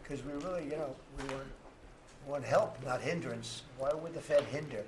because we really, we want help, not hindrance. Why would the Fed hinder?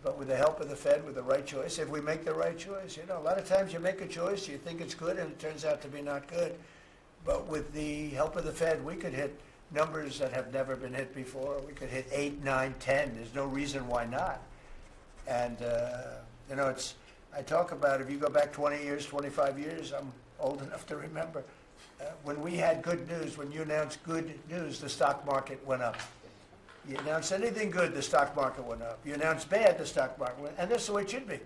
But with the help of the Fed, with the right choice, if we make the right choice, a lot of times you make a choice, you think it's good, and it turns out to be not good. But with the help of the Fed, we could hit numbers that have never been hit before. We could hit 8, 9, 10. There's no reason why not. And, I talk about, if you go back 20 years, 25 years, I'm old enough to remember, when we had good news, when you announced good news, the stock market went up. You announced anything good, the stock market went up. You announced bad, the stock market went up. And that's the way it should be.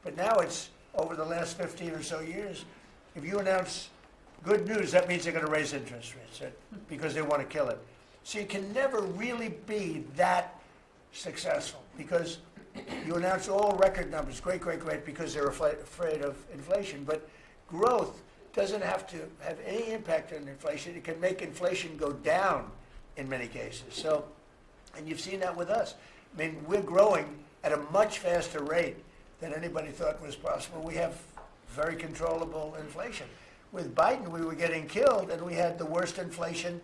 But now it's, over the last 15 or so years, if you announce good news, that means they're going to raise interest rates because they want to kill it. So you can never really be that successful because you announce all record numbers, great, because they're afraid of inflation. But growth doesn't have to have any impact on inflation. It can make inflation go down in many cases. So, and you've seen that with us. I mean, we're growing at a much faster rate than anybody thought was possible. We have very controllable inflation. With Biden, we were getting killed, and we had the worst inflation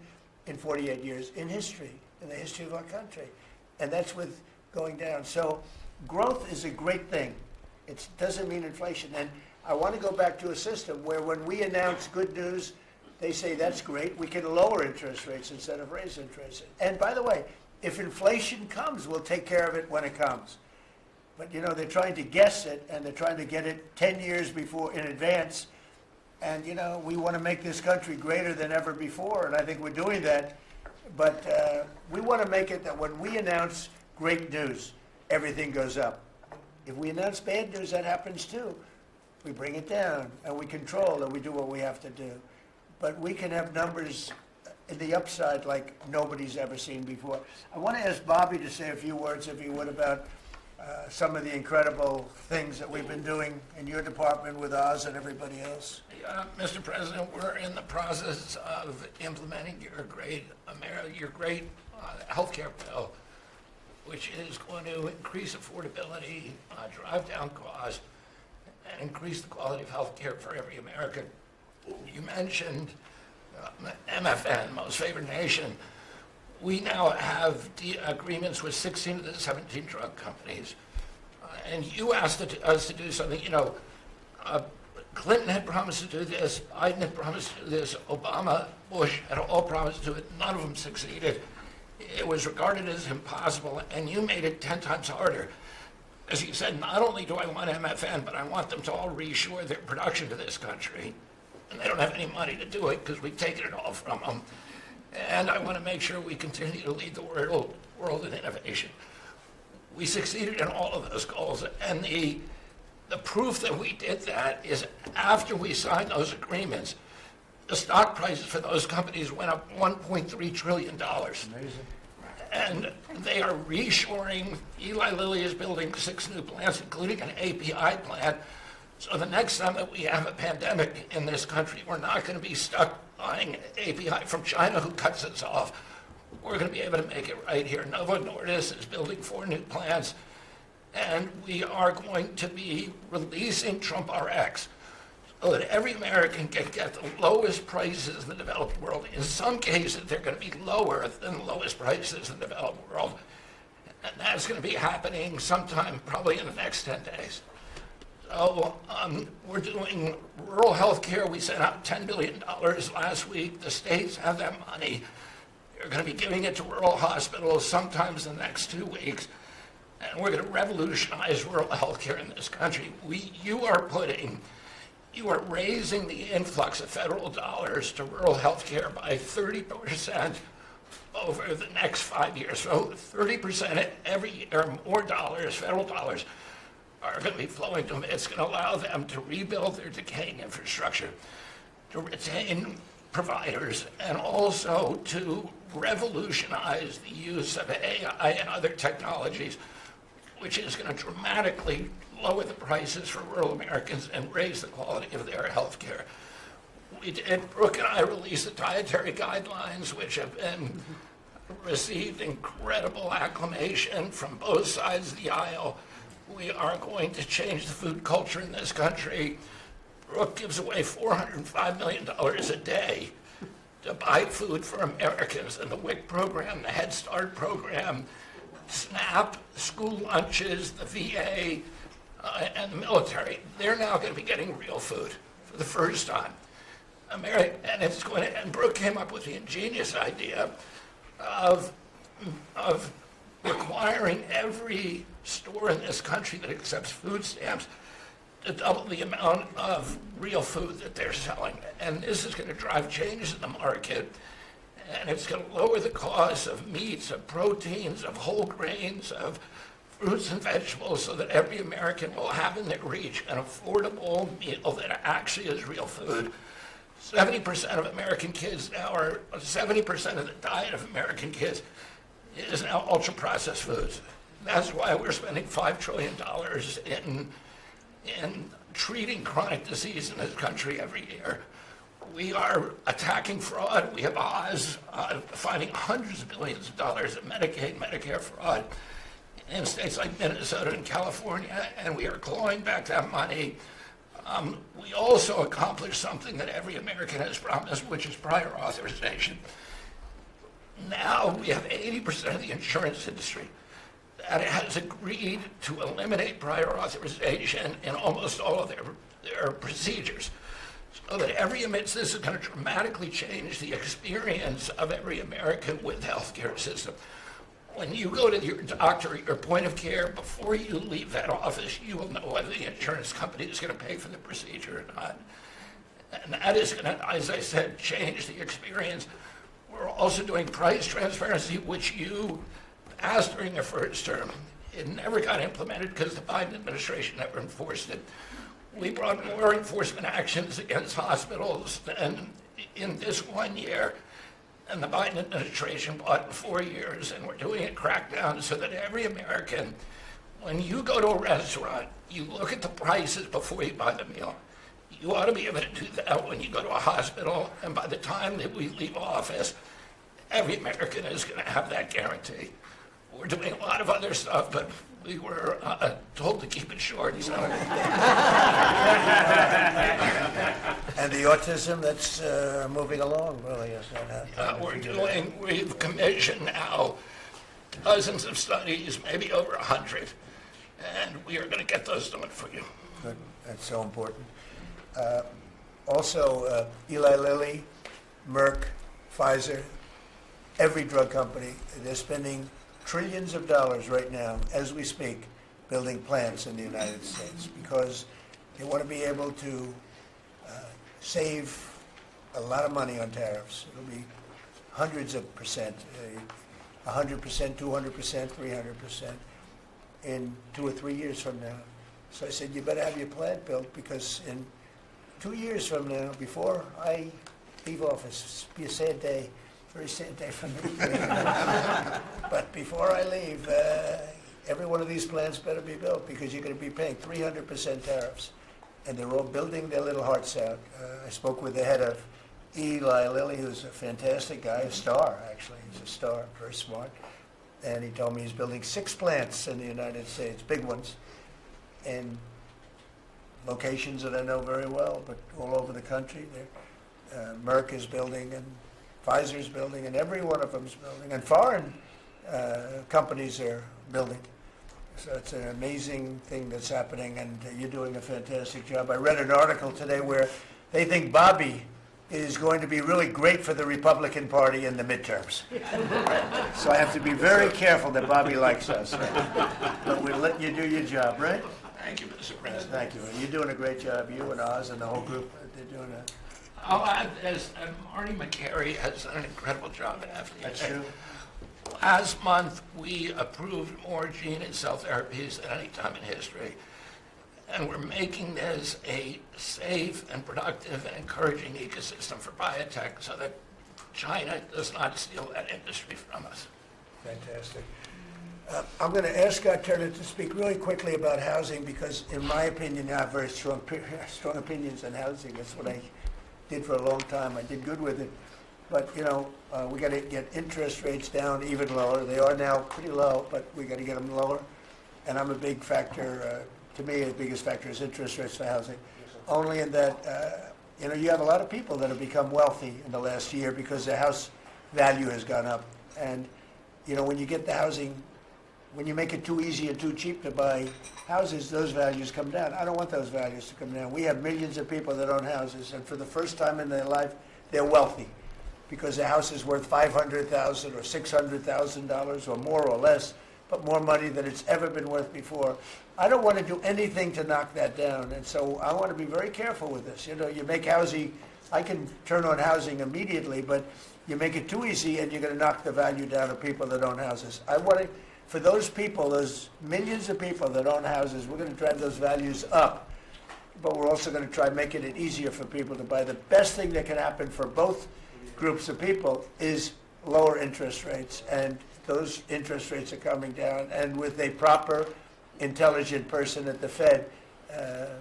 in 48 years in history, in the history of our country. And that's with going down. So growth is a great thing. It doesn't mean inflation. And I want to go back to a system where when we announce good news, they say that's great. We can lower interest rates instead of raise interest rates. And by the way, if inflation comes, we'll take care of it when it comes. But they're trying to guess it, and they're trying to get it 10 years before in advance. And we want to make this country greater than ever before, and I think we're doing that. But we want to make it that when we announce great news, everything goes up. If we announce bad news, that happens too. We bring it down, and we control, and we do what we have to do. But we can have numbers in the upside like nobody's ever seen before. I want to ask Bobby to say a few words, if he would, about some of the incredible things that we've been doing in your department with Oz and everybody else. Mr. President, we're in the process of implementing your great healthcare bill, which is going to increase affordability, drive down costs, and increase the quality of healthcare for every American. You mentioned MFN, Most Favored Nation. We now have agreements with 16 of the 17 drug companies. And you asked us to do something, Clinton had promised to do this, Biden had promised to do this, Obama, Bush had all promised to do it. None of them succeeded. It was regarded as impossible, and you made it 10 times harder. As you said, not only do I want MFN, but I want them to all reshore their production to this country. And they don't have any money to do it because we've taken it all from them. And I want to make sure we continue to lead the world in innovation. We succeeded in all of those goals, and the proof that we did that is after we signed those agreements, the stock prices for those companies went up $1.3 trillion. Amazing. And they are reshoring. Eli Lilly is building 6 new plants, including an API plant. So the next time that we have a pandemic in this country, we're not going to be stuck buying API from China, who cuts us off. We're going to be able to make it right here. Novo Nordisk is building 4 new plants, and we are going to be releasing Trump RX so that every American can get the lowest prices in the developed world. In some cases, they're going to be lower than the lowest prices in the developed world. And that's going to be happening sometime probably in the next 10 days. So we're doing rural health care. We sent out $10 billion last week. The states have that money. They're going to be giving it to rural hospitals sometimes in the next 2 weeks. And we're going to revolutionize rural health care in this country. You are raising the influx of federal dollars to rural health care by 30% over the next 5 years. So 30% every year, more dollars, federal dollars, are going to be flowing to them. It's going to allow them to rebuild their decaying infrastructure, to retain providers, and also to revolutionize the use of AI and other technologies, which is going to dramatically lower the prices for rural Americans and raise the quality of their health care. Brooke and I released the dietary guidelines, which have been received incredible acclamation from both sides of the aisle. We are going to change the food culture in this country. Brooke gives away $405 million a day to buy food for Americans, and the WIC program, the Head Start program, SNAP, school lunches, the VA, and the military, they're now going to be getting real food for the first time. And it's going to, and Brooke came up with the ingenious idea of requiring every store in this country that accepts food stamps to double the amount of real food that they're selling. And this is going to drive changes in the market, and it's going to lower the cost of meats, of proteins, of whole grains, of fruits and vegetables, so that every American will have in their reach an affordable meal that actually is real food. 70% of American kids now are, 70% of the diet of American kids is now ultra-processed foods. That's why we're spending $5 trillion in treating chronic disease in this country every year. We are attacking fraud. We have Oz finding hundreds of billions of dollars of Medicaid, Medicare fraud in states like Minnesota and California, and we are clawing back that money. We also accomplished something that every American has promised, which is prior authorization. Now we have 80% of the insurance industry that has agreed to eliminate prior authorization in almost all of their procedures. So that this is going to dramatically change the experience of every American with the healthcare system. When you go to your doctor at your point of care, before you leave that office, you will know whether the insurance company is going to pay for the procedure or not. And that is going to, as I said, change the experience. We're also doing price transparency, which you passed during your first term. It never got implemented because the Biden administration never enforced it. We brought more enforcement actions against hospitals than in this 1 year, and the Biden administration brought in 4 years, and we're doing a crackdown so that every American, when you go to a restaurant, you look at the prices before you buy the meal. You ought to be able to do that when you go to a hospital, and by the time that we leave office, every American is going to have that guarantee. We're doing a lot of other stuff, but we were told to keep it short. So. And the autism that's moving along, really, is that We've commissioned now dozens of studies, maybe over 100, and we are going to get those done for you. Good, that's so important. Also, Eli Lilly, Merck, Pfizer, every drug company, they're spending trillions of dollars right now, as we speak, building plants in the United States because they want to be able to save a lot of money on tariffs. It'll be hundreds of percent, 100%, 200%, 300% in 2 or 3 years from now. So I said, you better have your plant built because in 2 years from now, before I leave office, it'll be a sad day. Very sad day for me. But before I leave, every one of these plants better be built because you're going to be paying 300% tariffs. And they're all building their little hearts out. I spoke with the head of Eli Lilly, who's a fantastic guy, a star, actually. He's a star, very smart. And he told me he's building 6 plants in the United States, big ones, in locations that I know very well, but all over the country. Merck is building, and Pfizer's building, and every one of them's building, and foreign companies are building. So it's an amazing thing that's happening, and you're doing a fantastic job. I read an article today where they think Bobby is going to be really great for the Republican Party in the midterms. So I have to be very careful that Bobby likes us. But we'll let you do your job, right? Thank you, Mr. President. Thank you. You're doing a great job. You and Oz and the whole group, they're doing a... I'll add this, Marty McCary has done an incredible job at FDA. That's true. Last month, we approved more gene and cell therapies than any time in history. And we're making this a safe and productive and encouraging ecosystem for biotech so that China does not steal that industry from us. Fantastic. I'm going to ask Scott Turner to speak really quickly about housing because, in my opinion, I have very strong opinions on housing. That's what I did for a long time. I did good with it. But, we got to get interest rates down even lower. They are now pretty low, but we got to get them lower. And I'm a big factor, to me, the biggest factor is interest rates for housing. Only in that You know, you have a lot of people that have become wealthy in the last year because their house value has gone up. And, you know, when you get the housing, when you make it too easy and too cheap to buy houses, those values come down. I don't want those values to come down. We have millions of people that own houses, and for the first time in their life, they're wealthy because their house is worth $500,000 or $600,000 or more or less, but more money than it's ever been worth before. I don't want to do anything to knock that down, and so I want to be very careful with this. You know, you make housing, I can turn on housing immediately, but you make it too easy and you're going to knock the value down of people that own houses. I want to, for those people, those millions of people that own houses, we're going to drive those values up, but we're also going to try making it easier for people to buy. The best thing that can happen for both groups of people is lower interest rates, and those interest rates are coming down, and with a proper, intelligent person at the Fed,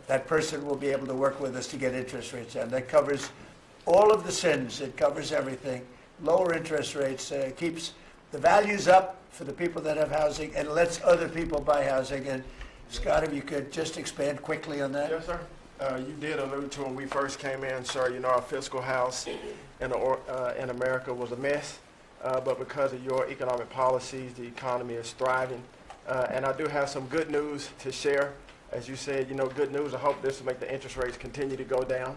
that person will be able to work with us to get interest rates down. That covers all of the sins. It covers everything. Lower interest rates keeps the values up for the people that have housing and lets other people buy housing. And Scott, if you could just expand quickly on that. Yes, sir. You did allude to when we first came in, sir, you know, our fiscal house in America was a mess, but because of your economic policies, the economy is thriving. And I do have some good news to share. As you said, you know, good news. I hope this will make the interest rates continue to go down.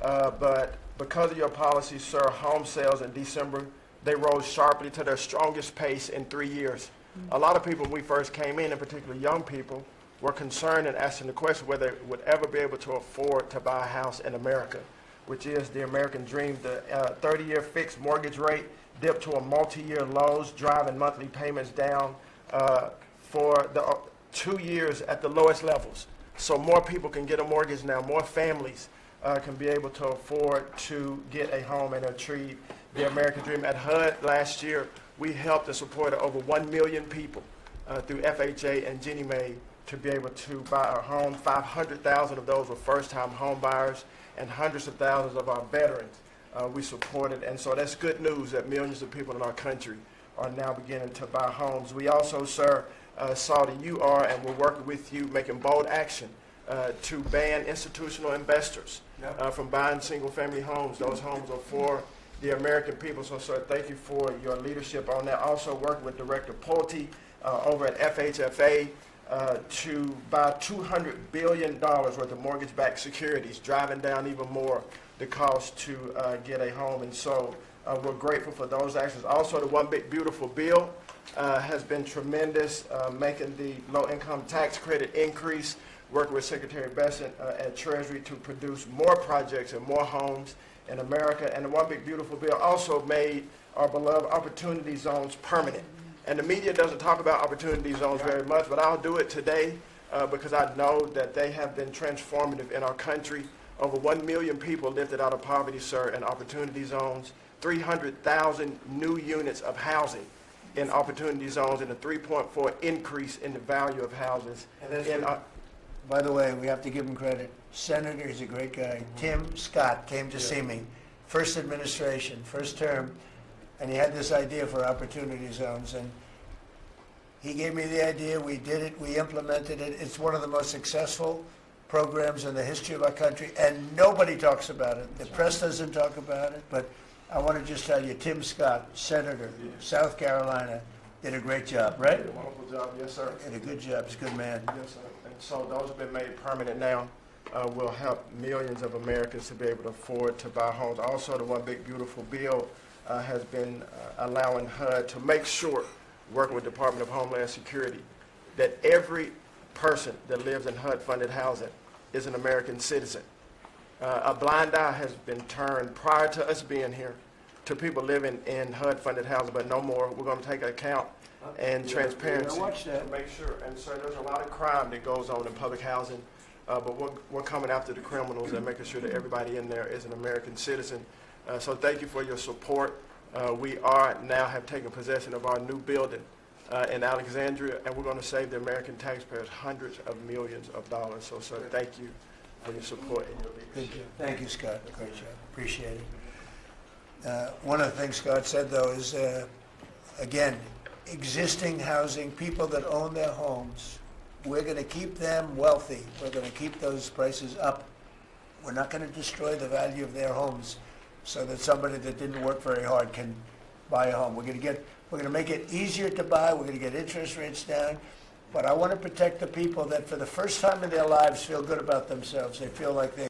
But because of your policies, sir, home sales in December, they rose sharply to their strongest pace in 3 years. A lot of people, when we first came in particularly young people, were concerned and asking the question whether they would ever be able to afford to buy a house in America, which is the American dream. The 30-year fixed mortgage rate dipped to a multi-year lows, driving monthly payments down for the 2 years at the lowest levels. So more people can get a mortgage now, more families can be able to afford to get a home and achieve the American dream. At HUD last year, we helped and supported over 1 million people through FHA and Ginnie Mae to be able to buy a home. 500,000 of those were first-time home buyers, and hundreds of thousands of our veterans we supported. And so that's good news that millions of people in our country are now beginning to buy homes. We also, sir, saw that you are, and we're working with you, making bold action to ban institutional investors from buying single-family homes. Those homes are for the American people. So, sir, thank you for your leadership on that. Also working with Director Pulte over at FHFA to buy $200 billion worth of mortgage-backed securities, driving down even more the cost to get a home. And so we're grateful for those actions. Also, the One Big Beautiful Bill has been tremendous, making the low-income tax credit increase, working with Secretary Bessent at Treasury to produce more projects and more homes in America. And the One Big Beautiful Bill also made our beloved opportunity zones permanent. And the media doesn't talk about opportunity zones very much, but I'll do it today because I know that they have been transformative in our country. Over 1 million people lifted out of poverty, sir, in opportunity zones, 300,000 new units of housing in opportunity zones, and a 3.4 increase in the value of houses. By the way, we have to give him credit. Senator, he's a great guy. Tim Scott came to see me, first administration, first term, and he had this idea for opportunity zones, and he gave me the idea. We did it. We implemented it. It's one of the most successful programs in the history of our country, and nobody talks about it. The press doesn't talk about it, but I want to just tell you, Tim Scott, Senator, South Carolina, did a great job, right? Did a wonderful job, yes, sir. Did a good job. He's a good man. Yes, sir. And so those have been made permanent now. Will help millions of Americans to be able to afford to buy homes. Also, the One Big Beautiful Bill has been allowing HUD to make sure, working with Department of Homeland Security, that every person that lives in HUD-funded housing is an American citizen. A blind eye has been turned prior to us being here to people living in HUD-funded housing, but no more. We're going to take account and transparency to make sure. And so there's a lot of crime that goes on in public housing, but we're coming after the criminals and making sure that everybody in there is an American citizen. So thank you for your support. We now have taken possession of our new building in Alexandria, and we're going to save the American taxpayers hundreds of millions of dollars. So, sir, thank you for your support and your leadership. Thank you, Scott. Great job. Appreciate it. One of the things Scott said, though, is, again, existing housing, people that own their homes, we're going to keep them wealthy. We're going to keep those prices up. We're not going to destroy the value of their homes so that somebody that didn't work very hard can buy a home. We're going to make it easier to buy. We're going to get interest rates down. But I want to protect the people that for the first time in their lives feel good about themselves. They feel like they